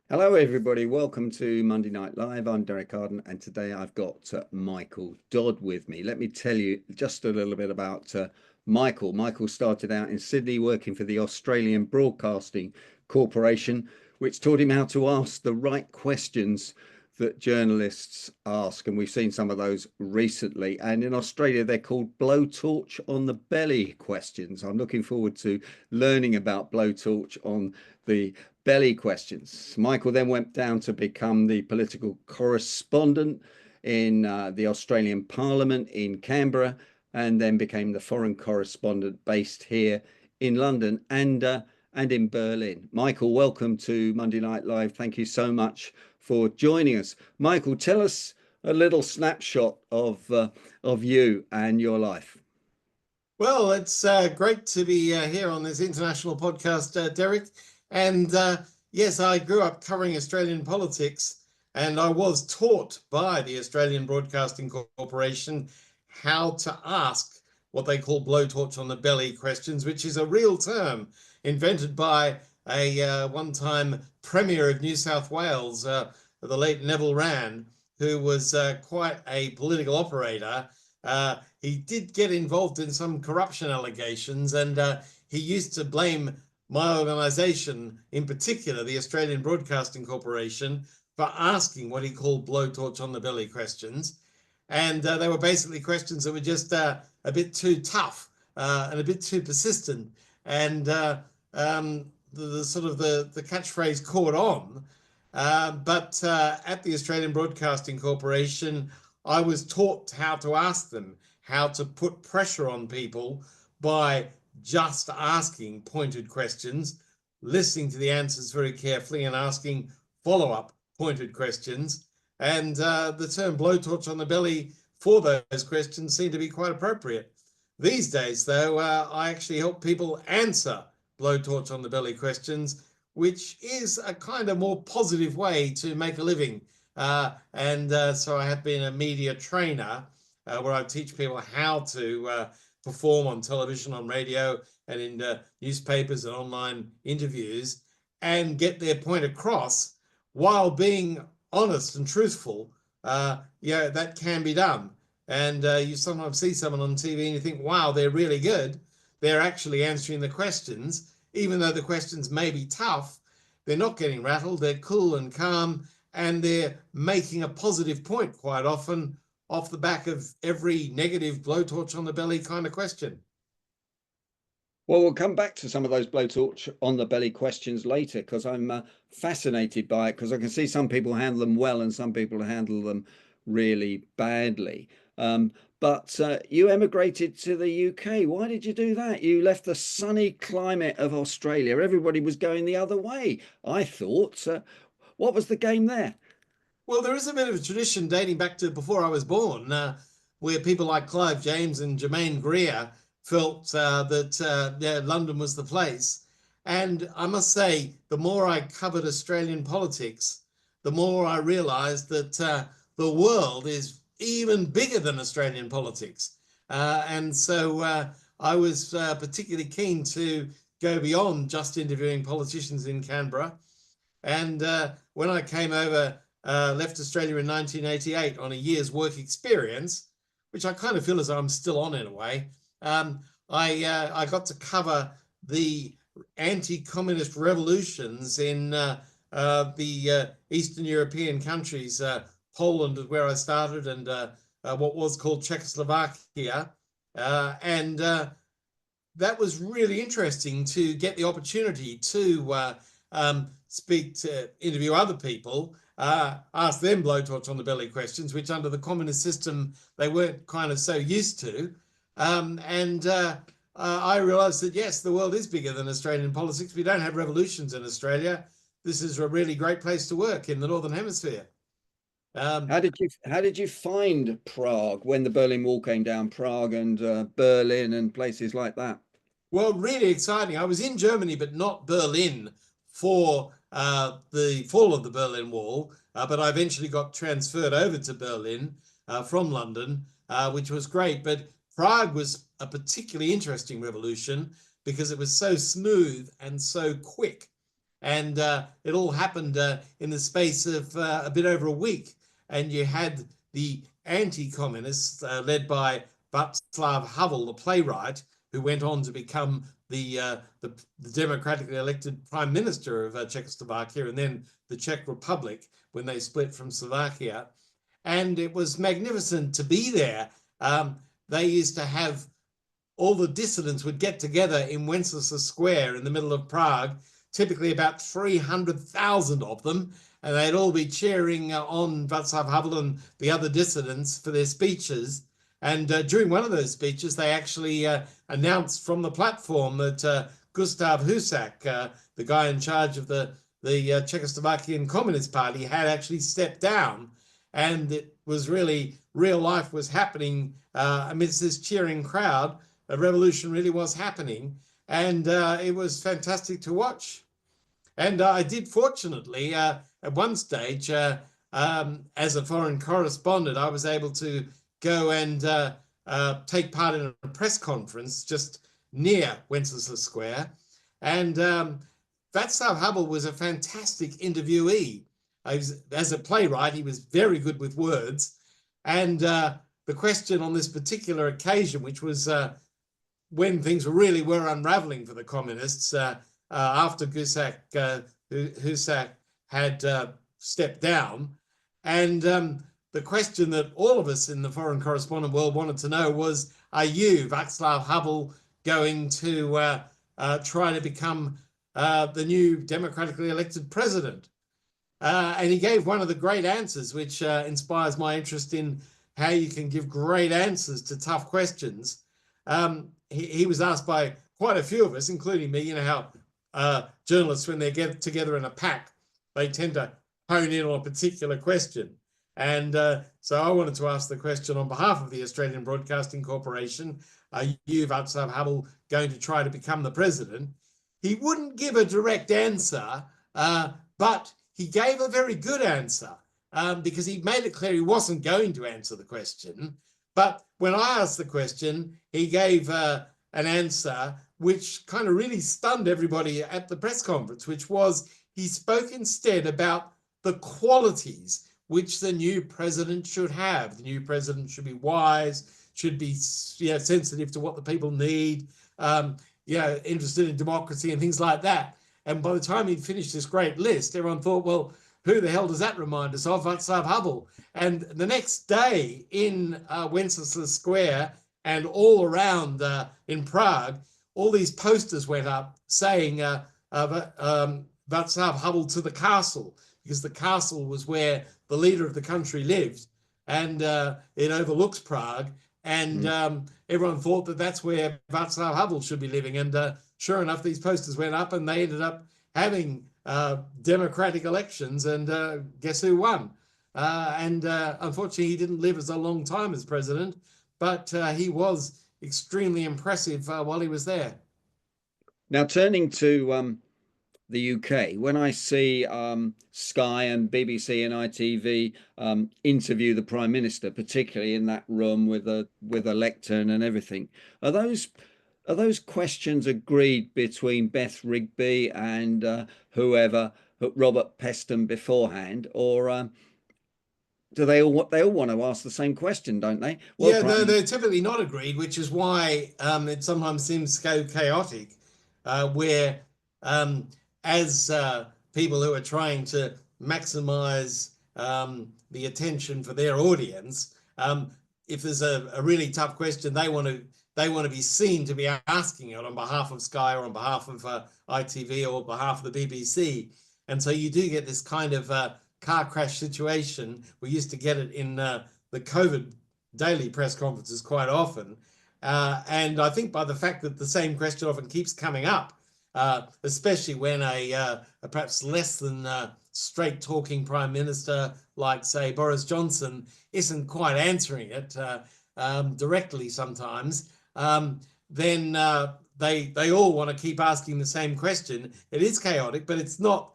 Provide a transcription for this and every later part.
Hello, everybody. Welcome to Monday Night Live. I'm Derek Arden, and today I've got Michael Dodd with me. Let me tell you just a little bit about Michael. Michael started out in Sydney working for the Australian Broadcasting Corporation, which taught him how to ask the right questions that journalists ask. And we've seen some of those recently. And in Australia, they're called blowtorch on the belly questions. I'm looking forward to learning about blowtorch on the belly questions. Michael then went down to become the political correspondent in the Australian Parliament in Canberra, and then became the foreign correspondent based here in London and in Berlin. Michael, welcome to Monday Night Live. Thank you so much for joining us. Michael, tell us a little snapshot of you and your life. Well, it's great to be here on this international podcast, Derek. And yes, I grew up covering Australian politics, and I was taught by the Australian Broadcasting Corporation how to ask what they call blowtorch on the belly questions, which is a real term invented by a one-time Premier of New South Wales, the late Neville Wran, who was quite a political operator. He did get involved in some corruption allegations, and he used to blame my organization, in particular, the Australian Broadcasting Corporation, for asking what he called blowtorch on the belly questions. And they were basically questions that were just a bit too tough and a bit too persistent. And the catchphrase caught on. But at the Australian Broadcasting Corporation, I was taught how to ask them, how to put pressure on people by just asking pointed questions, listening to the answers very carefully and asking follow-up pointed questions. And the term blowtorch on the belly for those questions seemed to be quite appropriate. These days, though, I actually help people answer blowtorch on the belly questions, which is a kind of more positive way to make a living. So I have been a media trainer where I teach people how to perform on television, on radio, and in newspapers and online interviews, and get their point across while being honest and truthful. That can be done. And you sometimes see someone on TV and you think, wow, they're really good. They're actually answering the questions, even though the questions may be tough. They're not getting rattled. They're cool and calm, and they're making a positive point quite often off the back of every negative blowtorch on the belly kind of question. Well, we'll come back to some of those blowtorch on the belly questions later, because I'm fascinated by it, because I can see some people handle them well and some people handle them really badly. But you emigrated to the UK. Why did you do that? You left the sunny climate of Australia. Everybody was going the other way, I thought. What was the game there? Well, there is a bit of a tradition dating back to before I was born, where people like Clive James and Germaine Greer felt that London was the place. And I must say, the more I covered Australian politics, the more I realized that the world is even bigger than Australian politics. And so I was particularly keen to go beyond just interviewing politicians in Canberra. And when I came over, left Australia in 1988 on a year's work experience, which I kind of feel as though I'm still on in a way. I got to cover the anti-communist revolutions in the Eastern European countries. Poland is where I started, and what was called Czechoslovakia. And that was really interesting to get the opportunity to interview other people, ask them blowtorch on the belly questions, which under the communist system they weren't kind of so used to. I realized that, yes, the world is bigger than Australian politics. We don't have revolutions in Australia. This is a really great place to work in the Northern Hemisphere. How did you find Prague when the Berlin Wall came down? Prague and Berlin and places like that. Well, really exciting. I was in Germany, but not Berlin for the fall of the Berlin Wall. But I eventually got transferred over to Berlin from London, which was great. But Prague was a particularly interesting revolution because it was so smooth and so quick. And it all happened in the space of a bit over a week. And you had the anti-communists led by Václav Havel, the playwright, who went on to become the democratically elected prime minister of Czechoslovakia and then the Czech Republic when they split from Slovakia. And it was magnificent to be there. They used to have all the dissidents would get together in Wenceslas Square in the middle of Prague, typically about 300,000 of them, and they'd all be cheering on Václav Havel and the other dissidents for their speeches. And during one of those speeches, they actually announced from the platform that Gustav Husak, the guy in charge of the Czechoslovakian Communist Party, had actually stepped down. And it was really, real life was happening amidst this cheering crowd. A revolution really was happening. And it was fantastic to watch. And I did, fortunately, at one stage, as a foreign correspondent, I was able to go and take part in a press conference just near Wenceslas Square. And Václav Havel was a fantastic interviewee. As a playwright, he was very good with words. And the question on this particular occasion, which was when things really were unraveling for the communists, after Husak had stepped down. And the question that all of us in the foreign correspondent world wanted to know was, are you, Václav Havel, going to try to become the new democratically elected president? And he gave one of the great answers, which inspires my interest in how you can give great answers to tough questions. He was asked by quite a few of us, including me, you know how journalists, when they get together in a pack, they tend to hone in on a particular question. And so I wanted to ask the question on behalf of the Australian Broadcasting Corporation, are you, Václav Havel, going to try to become the president? He wouldn't give a direct answer, but he gave a very good answer because he made it clear he wasn't going to answer the question. But when I asked the question, he gave an answer which kind of really stunned everybody at the press conference, which was he spoke instead about the qualities which the new president should have. The new president should be wise, should be sensitive to what the people need, interested in democracy and things like that. And by the time he'd finished this great list, everyone thought, well, who the hell does that remind us of? Václav Havel. And the next day in Wenceslas Square and all around in Prague, all these posters went up saying Václav Havel to the castle, because the castle was where the leader of the country lived, and it overlooks Prague. And everyone thought that that's where Václav Havel should be living. And sure enough, these posters went up and they ended up having democratic elections. And guess who won? Unfortunately, he didn't live as a long time as president, but he was extremely impressive while he was there. Now, turning to the UK, when I see Sky and BBC and ITV interview the Prime Minister, particularly in that room with a lectern and everything, are those questions agreed between Beth Rigby and whoever, Robert Peston beforehand, or do they all want to ask the same question, don't they? Well, yeah, they're typically not agreed, which is why it sometimes seems so chaotic, where as people who are trying to maximize the attention for their audience, if there's a really tough question, they want to be seen to be asking it on behalf of Sky or on behalf of ITV or on behalf of the BBC. And so you do get this kind of car crash situation. We used to get it in the COVID daily press conferences quite often. And I think by the fact that the same question often keeps coming up, especially when a perhaps less than straight talking prime minister like, say, Boris Johnson isn't quite answering it directly sometimes, then they all want to keep asking the same question. It is chaotic, but it's not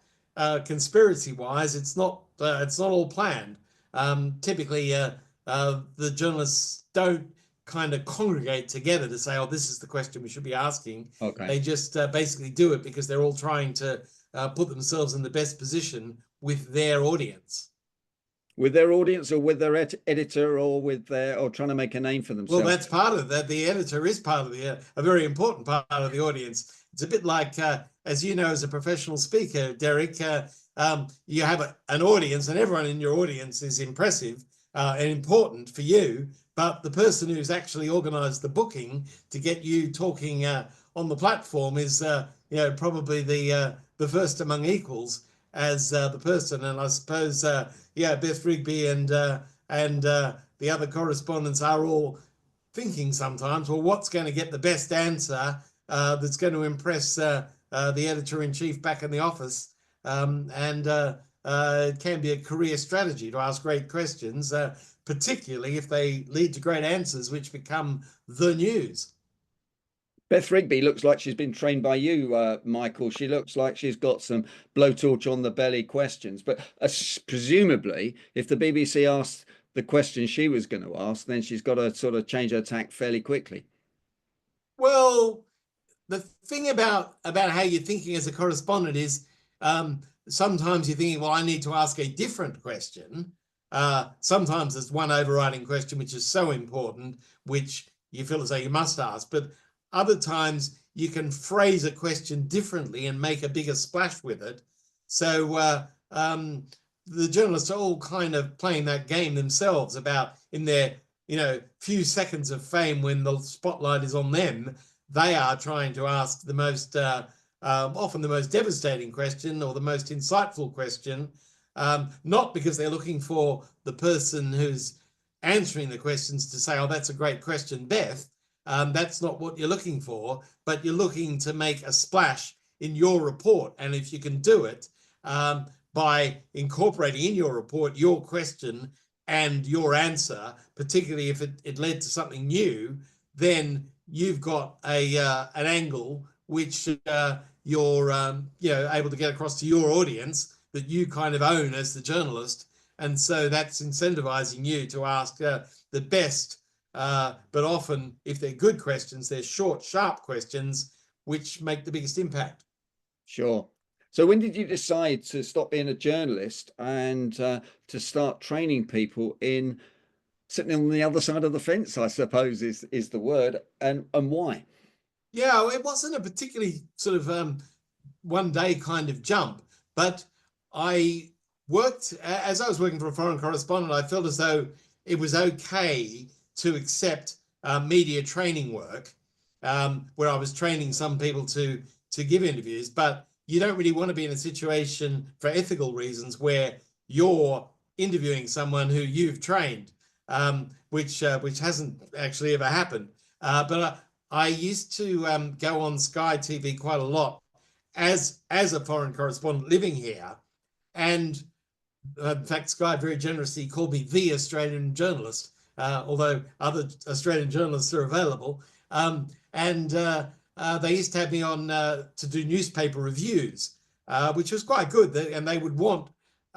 conspiracy wise. It's not all planned. Typically, the journalists don't kind of congregate together to say, oh, this is the question we should be asking. Okay. They just basically do it because they're all trying to put themselves in the best position with their audience. With their audience, or with their editor, or with their, or trying to make a name for themselves? Well, that's part of that. The editor is part of a very important part of the audience. It's a bit like, as you know, as a professional speaker, Derek, you have an audience, and everyone in your audience is impressive and important for you. But the person who's actually organised the booking to get you talking on the platform is, probably the first among equals as the person. And I suppose, Beth Rigby and the other correspondents are all thinking sometimes, well, what's going to get the best answer that's going to impress the editor-in-chief back in the office? It can be a career strategy to ask great questions, particularly if they lead to great answers, which become the news. Beth Rigby looks like she's been trained by you, Michael. She looks like she's got some blowtorch on the belly questions. But presumably, if the BBC asked the question she was going to ask, then she's got to sort of change her tack fairly quickly. Well, the thing about how you're thinking as a correspondent is sometimes you're thinking, well, I need to ask a different question. Sometimes there's one overriding question which is so important, which you feel as though you must ask. But other times you can phrase a question differently and make a bigger splash with it. So the journalists are all kind of playing that game themselves about, in their few seconds of fame when the spotlight is on them, they are trying to ask the most often the most devastating question or the most insightful question, not because they're looking for the person who's answering the questions to say, oh, that's a great question, Beth. That's not what you're looking for, but you're looking to make a splash in your report. And if you can do it by incorporating in your report your question and your answer, particularly if it led to something new, then you've got an angle which you're able to get across to your audience that you kind of own as the journalist. And so that's incentivizing you to ask the best, but often if they're good questions, they're short, sharp questions which make the biggest impact. Sure. So when did you decide to stop being a journalist and to start training people in sitting on the other side of the fence, I suppose is the word, and why? Yeah, it wasn't a particularly sort of one day kind of jump, but I worked, as I was working for a foreign correspondent, I felt as though it was okay to accept media training work, where I was training some people to give interviews, but you don't really want to be in a situation for ethical reasons where you're interviewing someone who you've trained, which hasn't actually ever happened. But I used to go on Sky TV quite a lot as a foreign correspondent living here. And in fact, Sky very generously called me the Australian journalist, although other Australian journalists are available. They used to have me on to do newspaper reviews, which was quite good. And they would want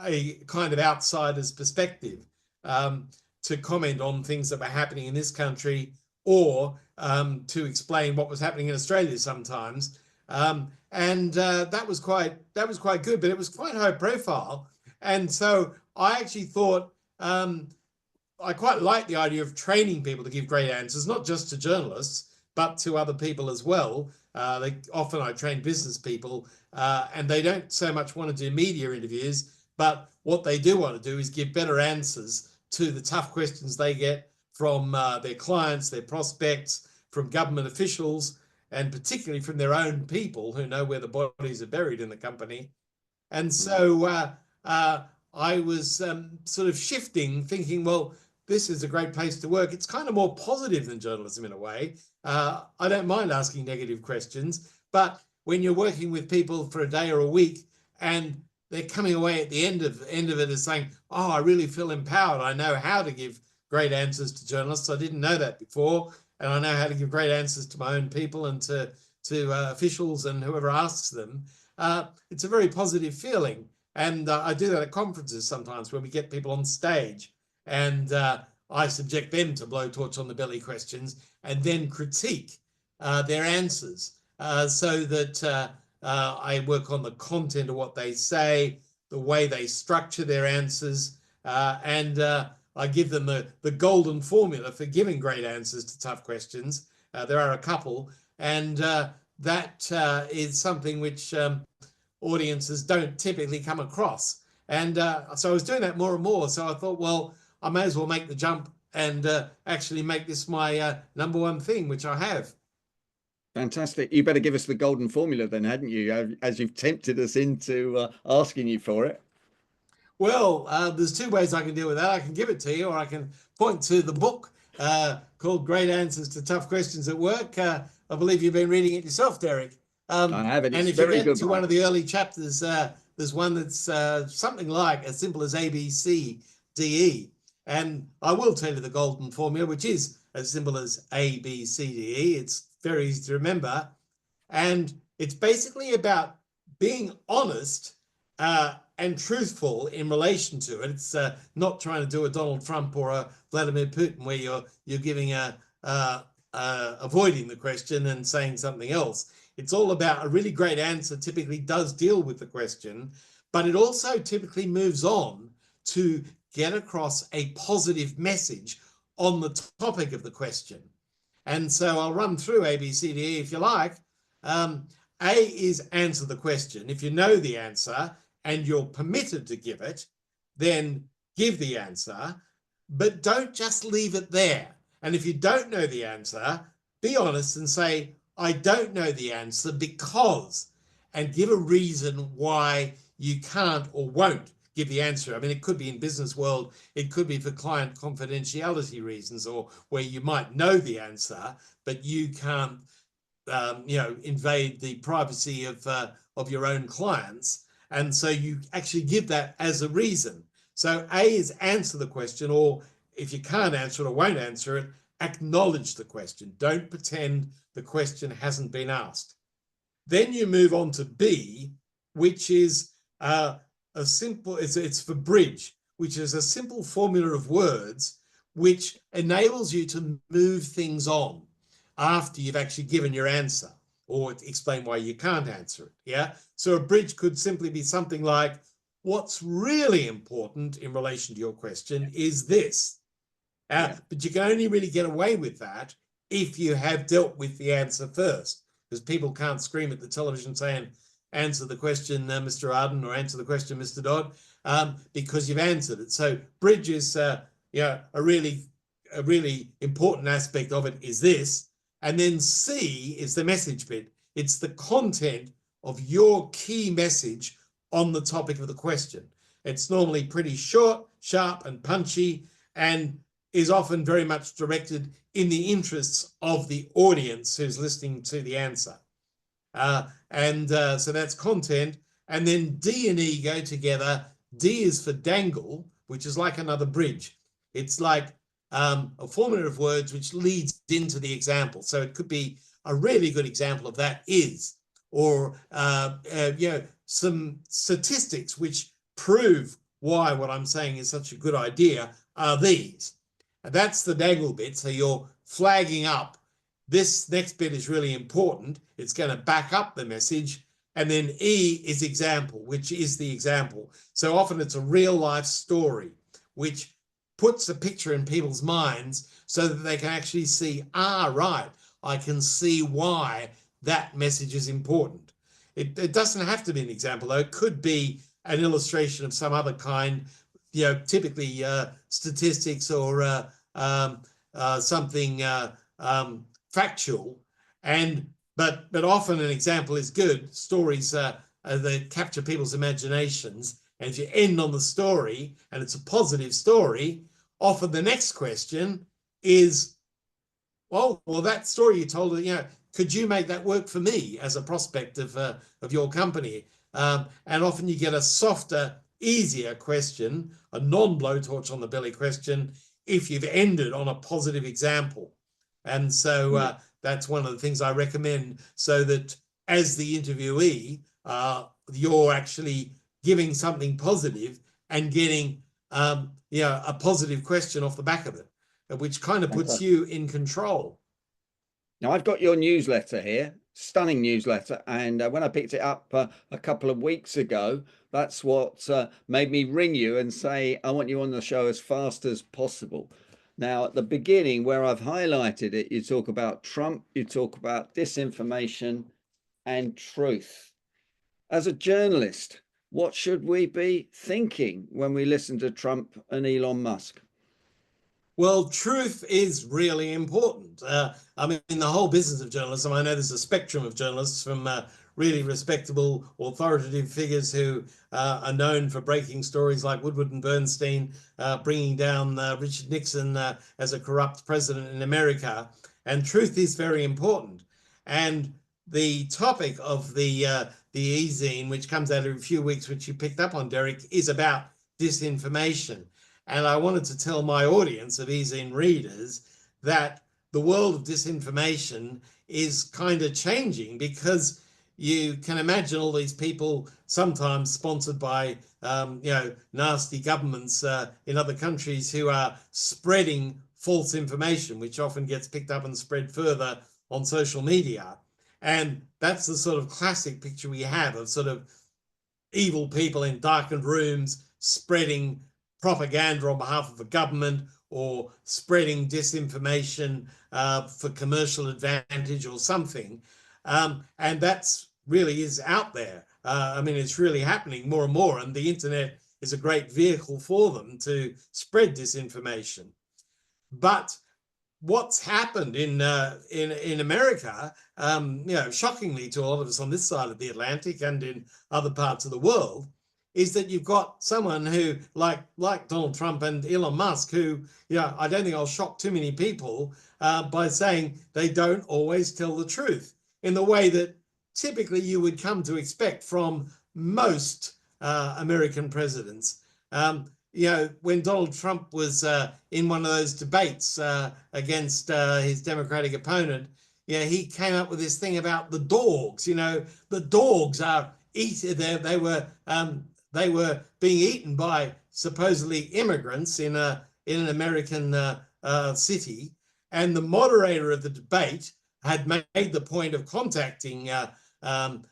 a kind of outsider's perspective to comment on things that were happening in this country, or to explain what was happening in Australia sometimes. That was quite good, but it was quite high profile. And so I actually thought I quite like the idea of training people to give great answers, not just to journalists, but to other people as well. Often I train business people, and they don't so much want to do media interviews, but what they do want to do is give better answers to the tough questions they get from their clients, their prospects, from government officials, and particularly from their own people who know where the bodies are buried in the company. And so I was sort of shifting, thinking, well, this is a great place to work. It's kind of more positive than journalism in a way. I don't mind asking negative questions, but when you're working with people for a day or a week and they're coming away at the end of it as saying, oh, I really feel empowered. I know how to give great answers to journalists. I didn't know that before. And I know how to give great answers to my own people and to officials and whoever asks them. It's a very positive feeling. And I do that at conferences sometimes when we get people on stage, and I subject them to blowtorch on the belly questions and then critique their answers so that I work on the content of what they say, the way they structure their answers, and I give them the golden formula for giving great answers to tough questions. There are a couple, and that is something which audiences don't typically come across. And so I was doing that more and more. So I thought, well, I may as well make the jump and actually make this my number one thing, which I have. Fantastic. You better give us the golden formula then, hadn't you? As you've tempted us into asking you for it. Well, there's two ways I can deal with that. I can give it to you, or I can point to the book called Great Answers to Tough Questions at Work. I believe you've been reading it yourself, Derek. I have it. And if you get to one of the early chapters, there's one that's something like as simple as A, B, C, D, E. And I will tell you the golden formula, which is as simple as A, B, C, D, E. It's very easy to remember. And it's basically about being honest and truthful in relation to it. It's not trying to do a Donald Trump or a Vladimir Putin where you're giving avoiding the question and saying something else. It's all about a really great answer typically does deal with the question, but it also typically moves on to get across a positive message on the topic of the question. And so I'll run through A, B, C, D, E if you like. A is answer the question. If you know the answer and you're permitted to give it, then give the answer, but don't just leave it there. And if you don't know the answer, be honest and say, I don't know the answer because, and give a reason why you can't or won't give the answer. I mean, it could be in business world, it could be for client confidentiality reasons, or where you might know the answer, but you can't, invade the privacy of your own clients. And so you actually give that as a reason. So A is answer the question, or if you can't answer it or won't answer it, acknowledge the question. Don't pretend the question hasn't been asked. Then you move on to B, which is it's for bridge, which is a simple formula of words which enables you to move things on after you've actually given your answer or explain why you can't answer it. Yeah. So a bridge could simply be something like, what's really important in relation to your question is this. But you can only really get away with that if you have dealt with the answer first, because people can't scream at the television saying, answer the question, Mr. Arden, or answer the question, Mr. Dodd, because you've answered it. So bridge is a really important aspect of it is this. And then C is the message bit. It's the content of your key message on the topic of the question. It's normally pretty short, sharp, and punchy, and is often very much directed in the interests of the audience who's listening to the answer. So that's content. And then D and E go together. D is for dangle, which is like another bridge. It's like a formula of words which leads into the example. So it could be a really good example of that is, or some statistics which prove why what I'm saying is such a good idea are these. And that's the dangle bit. So you're flagging up. This next bit is really important. It's going to back up the message. And then E is example, which is the example. So often it's a real life story, which puts a picture in people's minds so that they can actually see, right, I can see why that message is important. It doesn't have to be an example, though. It could be an illustration of some other kind, typically statistics or something factual. But often an example is good. Stories they capture people's imaginations, and if you end on the story and it's a positive story, often the next question is, well, that story you told, could you make that work for me as a prospect of your company? And often you get a softer, easier question, a non-blowtorch on the belly question, if you've ended on a positive example. And so that's one of the things I recommend, so that as the interviewee, you're actually giving something positive and getting a positive question off the back of it, which kind of puts you in control. Now, I've got your newsletter here, stunning newsletter. And when I picked it up a couple of weeks ago, that's what made me ring you and say, I want you on the show as fast as possible. Now, at the beginning, where I've highlighted it, you talk about Trump, you talk about disinformation and truth. As a journalist, what should we be thinking when we listen to Trump and Elon Musk? Well, truth is really important. I mean, in the whole business of journalism, I know there's a spectrum of journalists from really respectable, authoritative figures who are known for breaking stories like Woodward and Bernstein, bringing down Richard Nixon as a corrupt president in America. And truth is very important. And the topic of the e-zine, which comes out in a few weeks, which you picked up on, Derek, is about disinformation. And I wanted to tell my audience of e-zine readers that the world of disinformation is kind of changing, because you can imagine all these people, sometimes sponsored by nasty governments in other countries, who are spreading false information, which often gets picked up and spread further on social media. And that's the sort of classic picture we have of sort of evil people in darkened rooms spreading propaganda on behalf of a government, or spreading disinformation for commercial advantage or something. And that's really is out there. I mean, it's really happening more and more, and the internet is a great vehicle for them to spread disinformation. But what's happened in America, shockingly to a lot of us on this side of the Atlantic and in other parts of the world, is that you've got someone who, like Donald Trump and Elon Musk, who, I don't think I'll shock too many people by saying they don't always tell the truth in the way that typically you would come to expect from most American presidents. When Donald Trump was in one of those debates against his Democratic opponent, he came up with this thing about the dogs. The dogs are they were being eaten by supposedly immigrants in an American city, and the moderator of the debate had made the point of contacting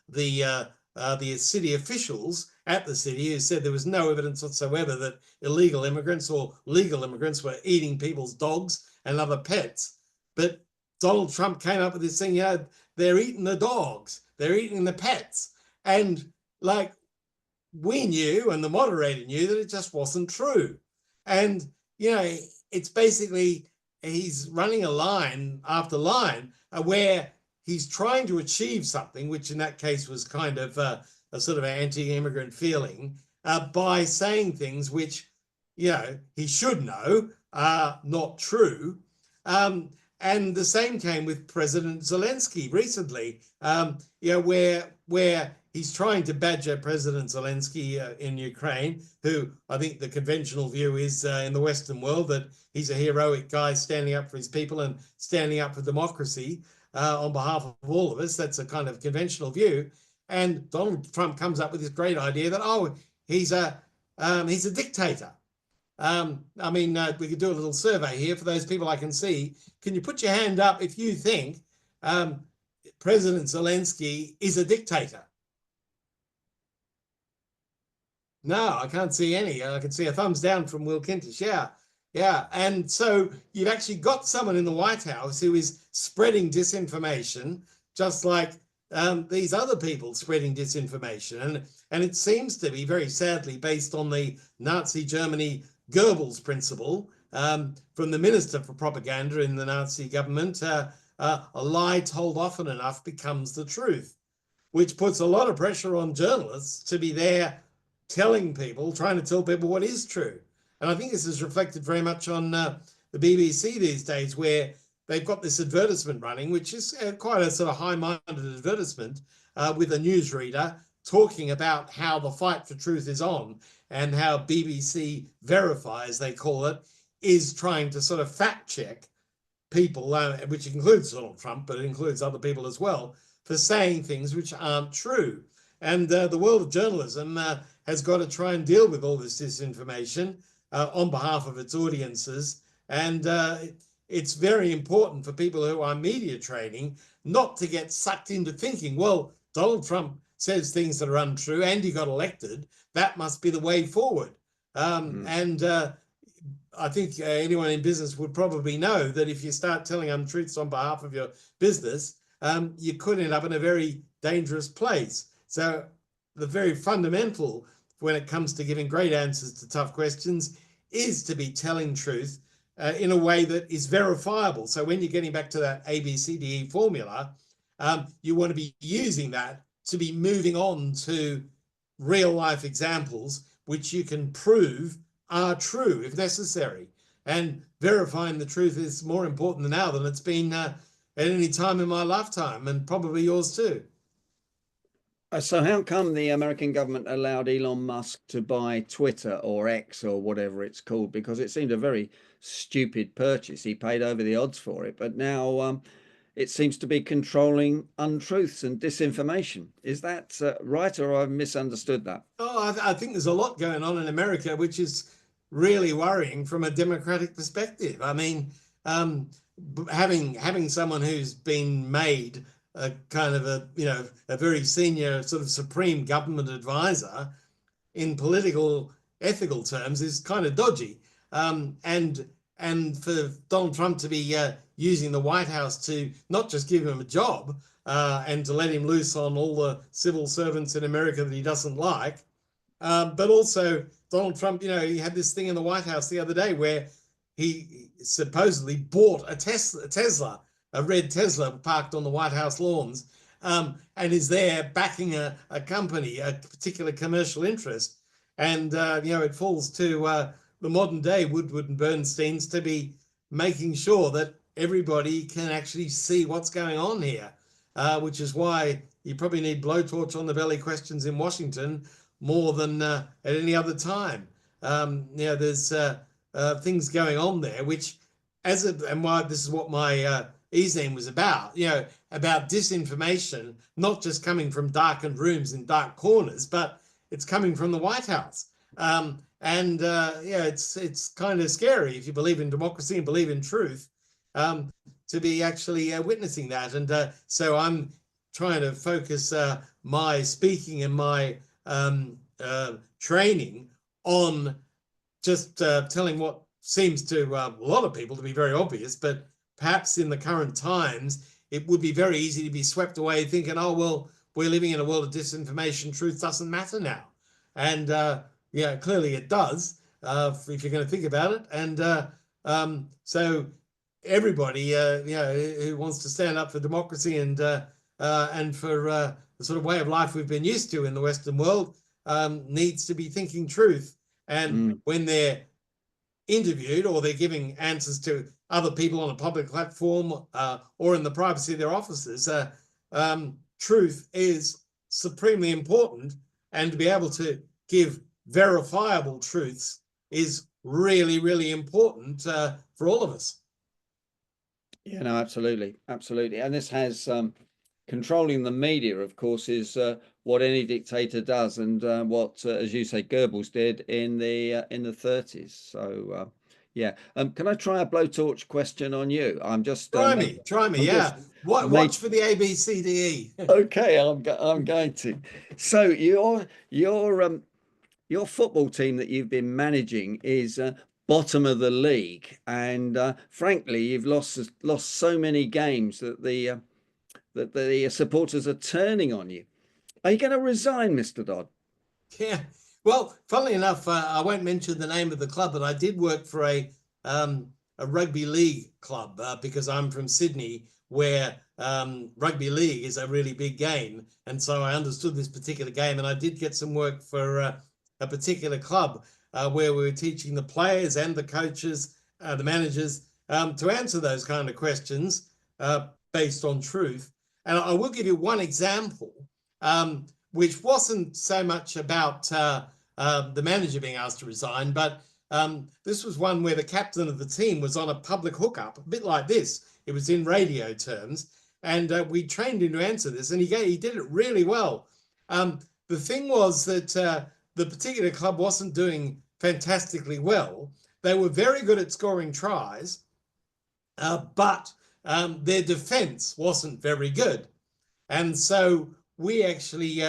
the city officials at the city, who said there was no evidence whatsoever that illegal immigrants or legal immigrants were eating people's dogs and other pets. But Donald Trump came up with this thing, they're eating the dogs, they're eating the pets. And we knew, and the moderator knew, that it just wasn't true. And, it's basically, he's running a line after line where he's trying to achieve something, which in that case was kind of a sort of anti-immigrant feeling, by saying things which, he should know are not true. And the same came with President Zelensky recently, where he's trying to badger President Zelensky in Ukraine, who I think the conventional view is in the Western world that he's a heroic guy standing up for his people and standing up for democracy on behalf of all of us. That's a kind of conventional view. And Donald Trump comes up with this great idea that, he's a dictator. We could do a little survey here for those people I can see. Can you put your hand up if you think President Zelensky is a dictator? No, I can't see any. I can see a thumbs down from Will Kintish. Yeah. And so you've actually got someone in the White House who is spreading disinformation, just like these other people spreading disinformation. And it seems to be, very sadly, based on the Nazi Germany Goebbels principle from the Minister for Propaganda in the Nazi government. A lie told often enough becomes the truth, which puts a lot of pressure on journalists to be there trying to tell people what is true. And I think this is reflected very much on the BBC these days, where they've got this advertisement running, which is quite a sort of high-minded advertisement with a newsreader talking about how the fight for truth is on, and how BBC Verify, as they call it, is trying to sort of fact check people, which includes Donald Trump, but it includes other people as well, for saying things which aren't true. And the world of journalism has got to try and deal with all this disinformation on behalf of its audiences. And it's very important for people who are media training not to get sucked into thinking, well, Donald Trump says things that are untrue and he got elected. That must be the way forward. And I think anyone in business would probably know that if you start telling untruths on behalf of your business, you could end up in a very dangerous place. So the very fundamental when it comes to giving great answers to tough questions is to be telling truth in a way that is verifiable. So when you're getting back to that ABCDE formula, you want to be using that to be moving on to real life examples, which you can prove are true if necessary. And verifying the truth is more important now than it's been at any time in my lifetime, and probably yours too. So how come the American government allowed Elon Musk to buy Twitter or X or whatever it's called? Because it seemed a very stupid purchase. He paid over the odds for it, but now it seems to be controlling untruths and disinformation. Is that right, or I've misunderstood that? Oh, I think there's a lot going on in America, which is really worrying from a democratic perspective. I mean, having someone who's been made a kind of a very senior sort of supreme government advisor in political ethical terms is kind of dodgy. And for Donald Trump to be using the White House to not just give him a job and to let him loose on all the civil servants in America that he doesn't like, but also Donald Trump, he had this thing in the White House the other day where he supposedly bought a Tesla, a red Tesla parked on the White House lawns, and is there backing a company, a particular commercial interest. And, it falls to the modern day Woodward and Bernsteins to be making sure that everybody can actually see what's going on here, which is why you probably need blowtorch on the belly questions in Washington more than at any other time. There's things going on there, which and why this is what my e-zine was about, about disinformation, not just coming from darkened rooms in dark corners, but it's coming from the White House. It's kind of scary if you believe in democracy and believe in truth, to be actually witnessing that. And so I'm trying to focus my speaking and my training on just telling what seems to a lot of people to be very obvious, but perhaps in the current times, it would be very easy to be swept away thinking, oh, well, we're living in a world of disinformation. Truth doesn't matter now. And clearly it does, if you're going to think about it. And so everybody, who wants to stand up for democracy and for the sort of way of life we've been used to in the Western world, needs to be thinking truth. And when they're interviewed or they're giving answers to other people on a public platform or in the privacy of their offices, truth is supremely important. And to be able to give verifiable truths is really, really important for all of us. Yeah, no, absolutely. Absolutely. And this has controlling the media, of course, is what any dictator does, and what, as you say, Goebbels did in the 30s. So yeah. Can I try a blowtorch question on you? I'm just try me. Yeah. Watch for the ABCDE. Okay, I'm going to. So your football team that you've been managing is bottom of the league, and frankly, you've lost so many games that the supporters are turning on you. Are you going to resign, Mr. Dodd? Yeah. Well, funnily enough, I won't mention the name of the club, but I did work for a rugby league club because I'm from Sydney, where rugby league is a really big game. And so I understood this particular game, and I did get some work for a particular club where we were teaching the players and the coaches, the managers, to answer those kind of questions based on truth. And I will give you one example, which wasn't so much about the manager being asked to resign, but this was one where the captain of the team was on a public hookup, a bit like this. It was in radio terms, and we trained him to answer this, and he did it really well. The thing was that the particular club wasn't doing fantastically well. They were very good at scoring tries, but their defense wasn't very good. And so we actually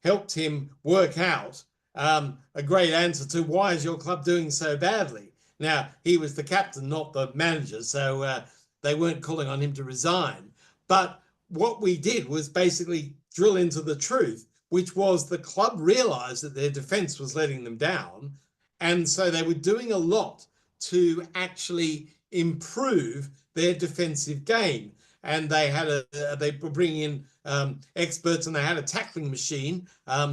helped him work out a great answer to why is your club doing so badly. Now, he was the captain, not the manager, so they weren't calling on him to resign. But what we did was basically drill into the truth, which was the club realized that their defense was letting them down. And so they were doing a lot to actually improve their defensive game. And they had they were bringing in experts, and they had a tackling machine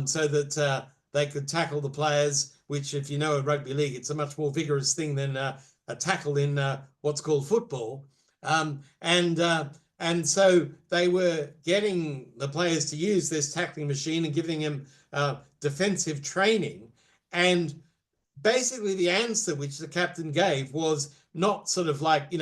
so that they could tackle the players, which, if you know, in rugby league, it's a much more vigorous thing than a tackle in what's called football. And so they were getting the players to use this tackling machine and giving them defensive training. And basically the answer which the captain gave was not sort of like,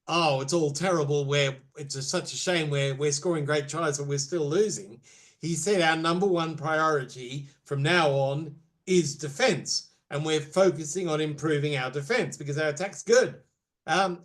oh, it's all terrible, where it's such a shame we're scoring great tries but we're still losing. He said our number one priority from now on is defense, and we're focusing on improving our defense because our attack's good. And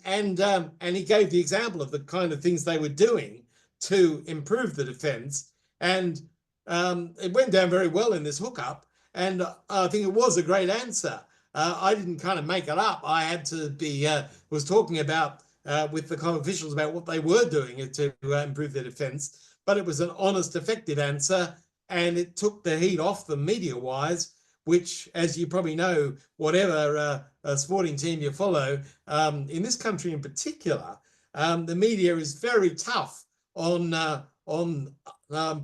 he gave the example of the kind of things they were doing to improve the defense, and it went down very well in this hookup. And I think it was a great answer. I didn't kind of make it up. I had to be was talking about with the club officials about what they were doing to improve their defense. But it was an honest, effective answer, and it took the heat off them media-wise, which, as you probably know, whatever sporting team you follow, in this country in particular, the media is very tough on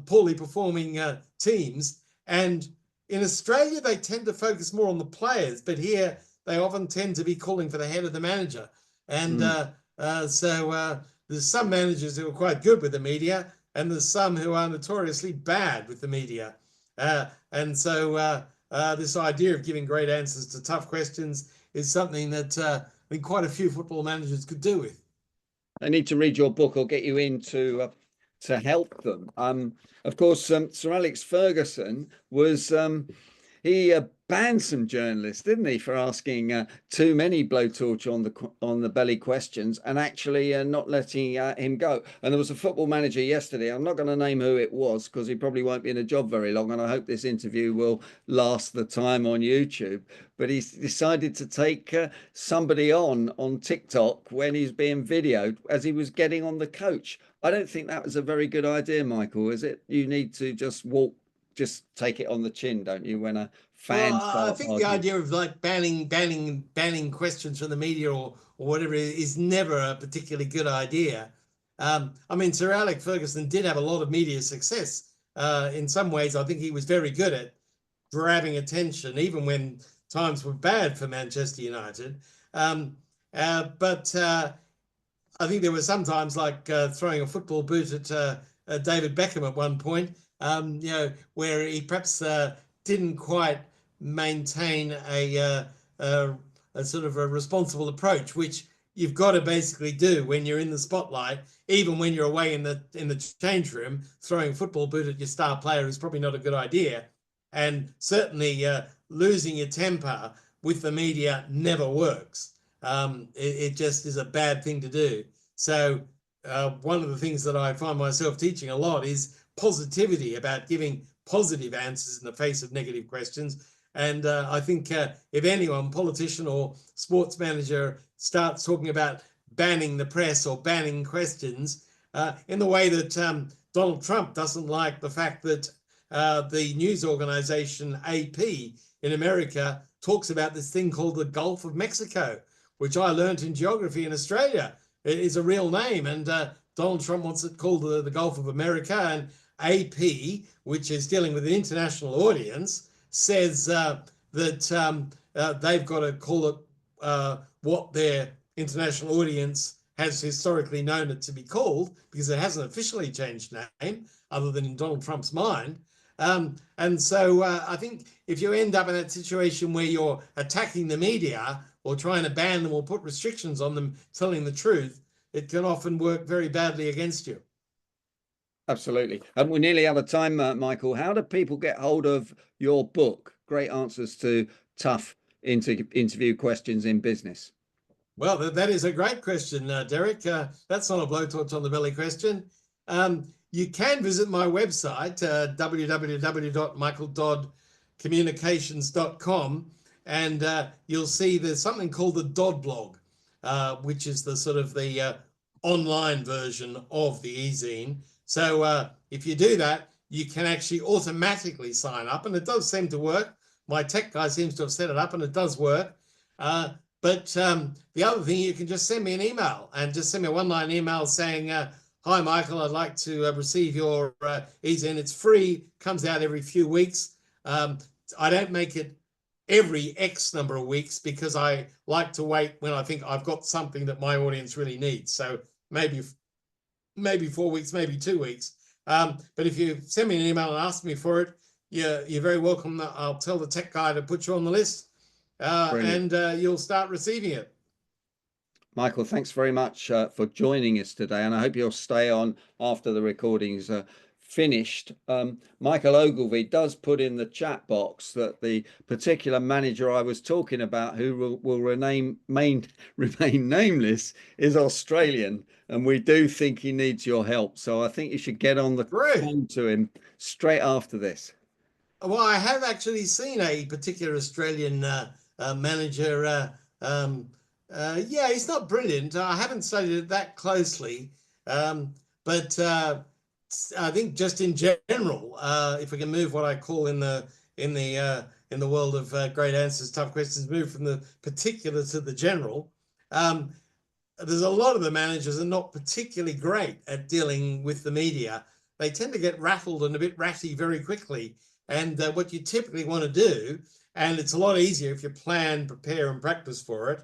poorly performing teams. And in Australia, they tend to focus more on the players, but here they often tend to be calling for the head of the manager. And so there's some managers who are quite good with the media, and there's some who are notoriously bad with the media. And so this idea of giving great answers to tough questions is something that I think quite a few football managers could do with. I need to read your book or get you in to help them. Of course, Sir Alex Ferguson was he banned some journalists, didn't he, for asking too many blowtorch on the belly questions, and actually not letting him go. And there was a football manager yesterday, I'm not going to name who it was because he probably won't be in a job very long, and I hope this interview will last the time on YouTube, but he's decided to take somebody on TikTok when he's being videoed as he was getting on the coach. I don't think that was a very good idea, Michael, is it? You need to just take it on the chin, don't you, when a fan I think the idea of like banning questions from the media or whatever is never a particularly good idea. I mean, Sir Alex Ferguson did have a lot of media success. In some ways, I think he was very good at grabbing attention, even when times were bad for Manchester United. But I think there were sometimes like throwing a football boot at David Beckham at one point, where he perhaps didn't quite maintain a sort of a responsible approach, which you've got to basically do when you're in the spotlight. Even when you're away in the change room, throwing a football boot at your star player is probably not a good idea. And certainly losing your temper with the media never works. It just is a bad thing to do. So one of the things that I find myself teaching a lot is positivity, about giving positive answers in the face of negative questions. And I think if anyone, politician or sports manager, starts talking about banning the press or banning questions in the way that Donald Trump doesn't like the fact that the news organization AP in America talks about this thing called the Gulf of Mexico, which I learned in geography in Australia. It is a real name, and Donald Trump wants it called the Gulf of America. And AP, which is dealing with an international audience, says that they've got to call it what their international audience has historically known it to be called, because it hasn't officially changed name other than in Donald Trump's mind. And so I think if you end up in that situation where you're attacking the media or trying to ban them or put restrictions on them telling the truth, it can often work very badly against you. Absolutely. And we're nearly out of time, Michael. How do people get hold of your book, Great Answers to Tough Interview Questions in Business? Well, that is a great question, Derek. That's not a blowtorch on the belly question. You can visit my website, www.michaeldoddcommunications.com, and you'll see there's something called the Dodd blog, which is the sort of the online version of the e-zine. So if you do that, you can actually automatically sign up, and it does seem to work. My tech guy seems to have set it up, and it does work. But the other thing, you can just send me an email, and just send me a one-line email saying, hi, Michael, I'd like to receive your e-zine. It's free, comes out every few weeks. I don't make it every X number of weeks because I like to wait when I think I've got something that my audience really needs. So maybe 4 weeks, maybe 2 weeks. But if you send me an email and ask me for it, you're very welcome. I'll tell the tech guy to put you on the list, and you'll start receiving it. Michael, thanks very much for joining us today, and I hope you'll stay on after the recording's finished. Michael Ogilvie does put in the chat box that the particular manager I was talking about, who will remain nameless, is Australian, and we do think he needs your help. So I think you should get on the phone to him straight after this. Well, I have actually seen a particular Australian manager. Yeah, he's not brilliant. I haven't studied it that closely, but I think just in general, if we can move what I call in the world of great answers, tough questions, move from the particular to the general. There's a lot of the managers are not particularly great at dealing with the media. They tend to get rattled and a bit ratty very quickly. And what you typically want to do, and it's a lot easier if you plan, prepare, and practice for it,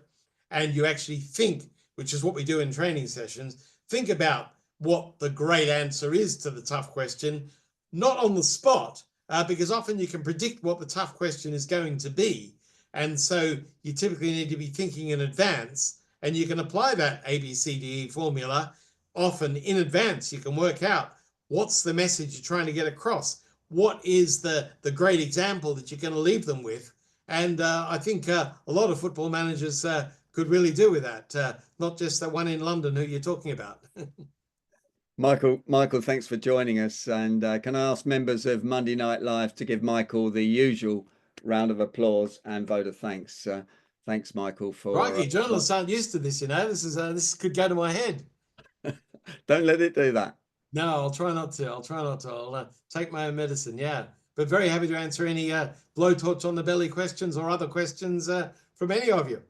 and you actually think, which is what we do in training sessions, think about what the great answer is to the tough question, not on the spot, because often you can predict what the tough question is going to be. And so you typically need to be thinking in advance, and you can apply that ABCDE formula often in advance. You can work out what's the message you're trying to get across. What is the great example that you're going to leave them with? And I think a lot of football managers could really do with that, not just the one in London who you're talking about. Michael, thanks for joining us. And can I ask members of Monday Night Live to give Michael the usual round of applause and vote of thanks? Thanks, Michael, for. Right, journalists aren't used to this, you know. This could go to my head. Don't let it do that. No, I'll try not to. I'll take my own medicine. Yeah, but very happy to answer any blowtorch on the belly questions or other questions from any of you.